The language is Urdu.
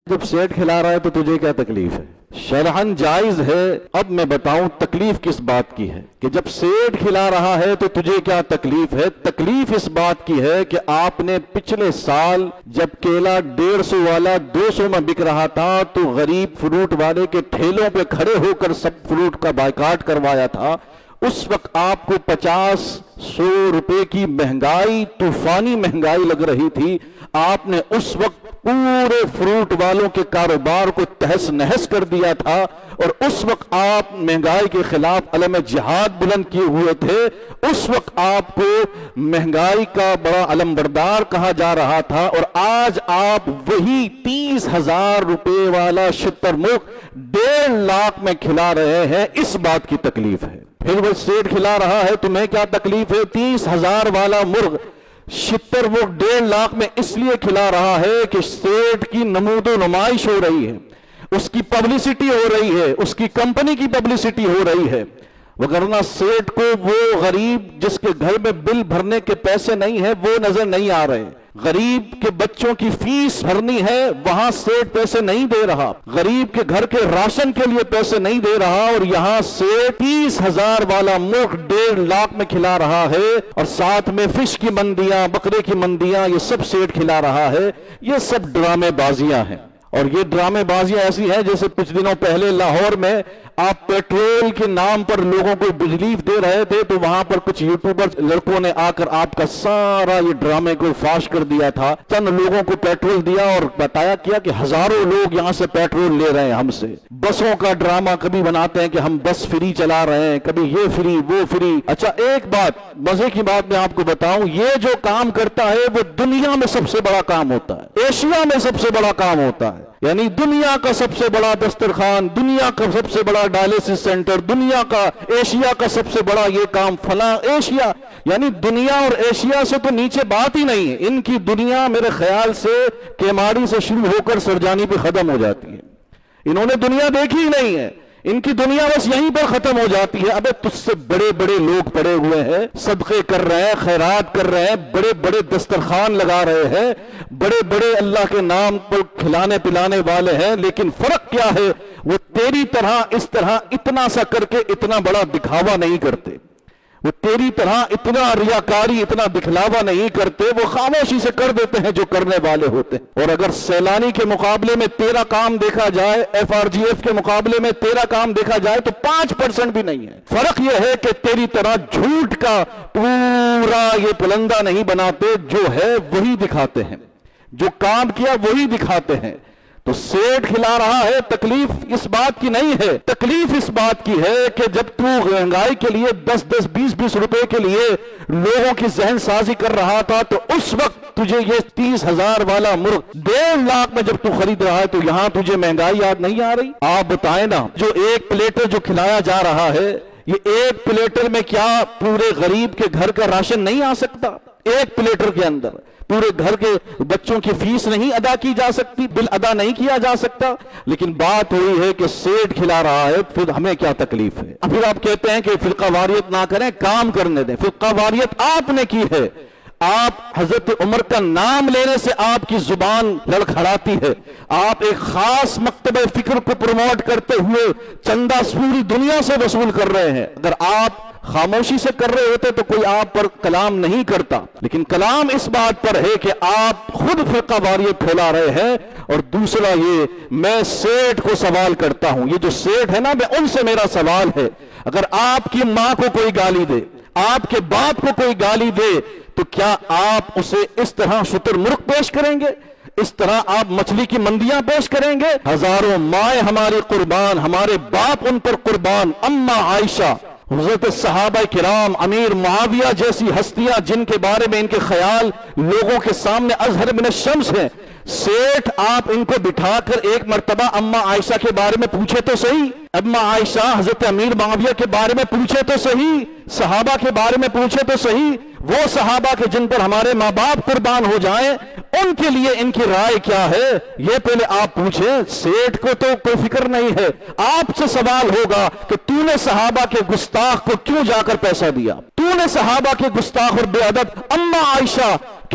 جب سیٹ کھلا رہا ہے تو تجھے کیا تکلیف ہے؟ شرعاً جائز ہے۔ اب میں بتاؤں تکلیف کس بات کی ہے کہ جب سیٹ کھلا رہا ہے تو تجھے کیا تکلیف ہے؟ تکلیف اس بات کی ہے کہ آپ نے پچھلے سال جب کیلا 150 والا 200 میں بک رہا تھا تو غریب فروٹ والے کے ٹھیلوں پہ کھڑے ہو کر سب فروٹ کا بائیکاٹ کروایا تھا۔ اس وقت آپ کو 50-100 روپے کی مہنگائی، طوفانی مہنگائی لگ رہی تھی۔ آپ نے اس وقت پورے فروٹ والوں کے کاروبار کو تہس نہس کر دیا تھا، اور اس وقت آپ مہنگائی کے خلاف علم جہاد بلند کیے ہوئے تھے۔ اس وقت آپ کو مہنگائی کا بڑا علم بردار کہا جا رہا تھا، اور آج آپ وہی 30,000 روپے والا شتر مرغ 1.5 لاکھ میں کھلا رہے ہیں۔ اس بات کی تکلیف ہے۔ پھر وہ سیٹ کھلا رہا ہے، تمہیں کیا تکلیف ہے؟ 30,000 والا مرغ شتر وہ 1.5 لاکھ میں اس لیے کھلا رہا ہے کہ سیٹ کی نمود و نمائش ہو رہی ہے، اس کی پبلسٹی ہو رہی ہے، اس کی کمپنی کی پبلسٹی ہو رہی ہے۔ وگرنہ سیٹ کو وہ غریب جس کے گھر میں بل بھرنے کے پیسے نہیں ہیں وہ نظر نہیں آ رہے۔ غریب کے بچوں کی فیس بھرنی ہے، وہاں سیٹ پیسے نہیں دے رہا۔ غریب کے گھر کے راشن کے لیے پیسے نہیں دے رہا، اور یہاں سیٹ 30,000 والا مرغ 1.5 لاکھ میں کھلا رہا ہے، اور ساتھ میں فش کی منڈیاں، بکرے کی منڈیاں، یہ سب سیٹ کھلا رہا ہے۔ یہ سب ڈرامے بازیاں ہیں، اور یہ ڈرامے بازیاں ایسی ہیں جیسے کچھ دنوں پہلے لاہور میں آپ پیٹرول کے نام پر لوگوں کو بجلیف دے رہے تھے، تو وہاں پر کچھ یوٹیوبر لڑکوں نے آ کر آپ کا سارا یہ ڈرامے کو فاش کر دیا تھا۔ چند لوگوں کو پیٹرول دیا اور بتایا کیا کہ ہزاروں لوگ یہاں سے پیٹرول لے رہے ہیں ہم سے۔ بسوں کا ڈرامہ کبھی بناتے ہیں کہ ہم بس فری چلا رہے ہیں، کبھی یہ فری وہ فری۔ اچھا ایک بات، مزے کی بات میں آپ کو بتاؤں، یہ جو کام کرتا ہے وہ دنیا میں سب سے بڑا کام ہوتا ہے، ایشیا میں سب سے بڑا کام ہوتا ہے، یعنی دنیا کا سب سے بڑا دسترخوان، دنیا کا سب سے بڑا ڈائلیسس سینٹر، دنیا کا، ایشیا کا سب سے بڑا یہ کام فلاں ایشیا، یعنی دنیا اور ایشیا سے تو نیچے بات ہی نہیں ہے۔ ان کی دنیا میرے خیال سے کیماڑی سے شروع ہو کر سرجانی پہ ختم ہو جاتی ہے۔ انہوں نے دنیا دیکھی ہی نہیں ہے، ان کی دنیا بس یہیں پر ختم ہو جاتی ہے۔ ابے تجھ سے بڑے بڑے لوگ پڑے ہوئے ہیں، صدقے کر رہے ہیں، خیرات کر رہے ہیں، بڑے بڑے دسترخوان لگا رہے ہیں، بڑے بڑے اللہ کے نام پر کھلانے پلانے والے ہیں، لیکن فرق کیا ہے؟ وہ تیری طرح اس طرح اتنا سا کر کے اتنا بڑا دکھاوا نہیں کرتے، وہ تیری طرح اتنا ریاکاری، اتنا دکھلاوا نہیں کرتے، وہ خاموشی سے کر دیتے ہیں جو کرنے والے ہوتے ہیں۔ اور اگر سیلانی کے مقابلے میں تیرا کام دیکھا جائے، FRGF کے مقابلے میں تیرا کام دیکھا جائے تو 5% بھی نہیں ہے۔ فرق یہ ہے کہ تیری طرح جھوٹ کا پورا یہ پلندہ نہیں بناتے، جو ہے وہی دکھاتے ہیں، جو کام کیا وہی دکھاتے ہیں۔ تو سیٹ کھلا رہا ہے، تکلیف اس بات کی نہیں ہے، تکلیف اس بات کی ہے کہ جب تو مہنگائی کے لیے 10-10 20-20 روپے کے لیے لوگوں کی ذہن سازی کر رہا تھا، تو اس وقت تجھے یہ 30,000 والا مرغ 1.5 لاکھ میں جب تو خرید رہا ہے، تو یہاں تجھے مہنگائی یاد نہیں آ رہی؟ آپ بتائیں نا، جو ایک پلیٹر جو کھلایا جا رہا ہے، یہ ایک پلیٹر میں کیا پورے غریب کے گھر کا راشن نہیں آ سکتا؟ ایک پلیٹر کے اندر پورے گھر کے بچوں کی فیس نہیں ادا کی جا سکتی، بل ادا نہیں کیا جا سکتا؟ لیکن بات ہوئی ہے کہ سیٹ کھلا رہا ہے، پھر ہمیں کیا تکلیف ہے؟ پھر آپ کہتے ہیں کہ فرقہ واریت نہ کریں، کام کرنے دیں۔ فرقہ واریت آپ نے کی ہے، آپ حضرت عمر کا نام لینے سے آپ کی زبان لڑکھڑاتی ہے، آپ ایک خاص مکتبہ فکر کو پروموٹ کرتے ہوئے چندہ پوری دنیا سے وصول کر رہے ہیں۔ اگر آپ خاموشی سے کر رہے ہوتے تو کوئی آپ پر کلام نہیں کرتا، لیکن کلام اس بات پر ہے کہ آپ خود فرقہ واریت پھیلا رہے ہیں۔ اور دوسرا یہ، میں سیٹ کو سوال کرتا ہوں، یہ جو سیٹ ہے نا، میں ان سے میرا سوال ہے، اگر آپ کی ماں کو کوئی گالی دے، آپ کے باپ کو کوئی گالی دے، تو کیا آپ اسے اس طرح شتر مرغ پیش کریں گے؟ اس طرح آپ مچھلی کی منڈیاں پیش کریں گے؟ ہزاروں مائیں ہماری قربان، ہمارے باپ ان پر قربان، اما عائشہ، حضرت صحابہ کرام، امیر معاویہ جیسی ہستیاں جن کے بارے میں ان کے خیال لوگوں کے سامنے ازہر من الشمس ہیں۔ سیٹ آپ ان کو بٹھا کر ایک مرتبہ اما عائشہ کے بارے میں پوچھے تو صحیح، اما عائشہ حضرت امیر معاویہ کے بارے میں پوچھے تو صحیح، صحابہ کے بارے میں پوچھے تو صحیح، وہ صحابہ کے جن پر ہمارے ماں باپ قربان ہو جائیں، ان کے لیے ان کی رائے کیا ہے، یہ پہلے آپ پوچھیں۔ سیٹ کو تو کوئی فکر نہیں ہے۔ آپ سے سوال ہوگا کہ تو نے صحابہ کے گستاخ کو کیوں جا کر پیسہ دیا؟ تو نے صحابہ کے گستاخ اور بے ادب اما عائشہ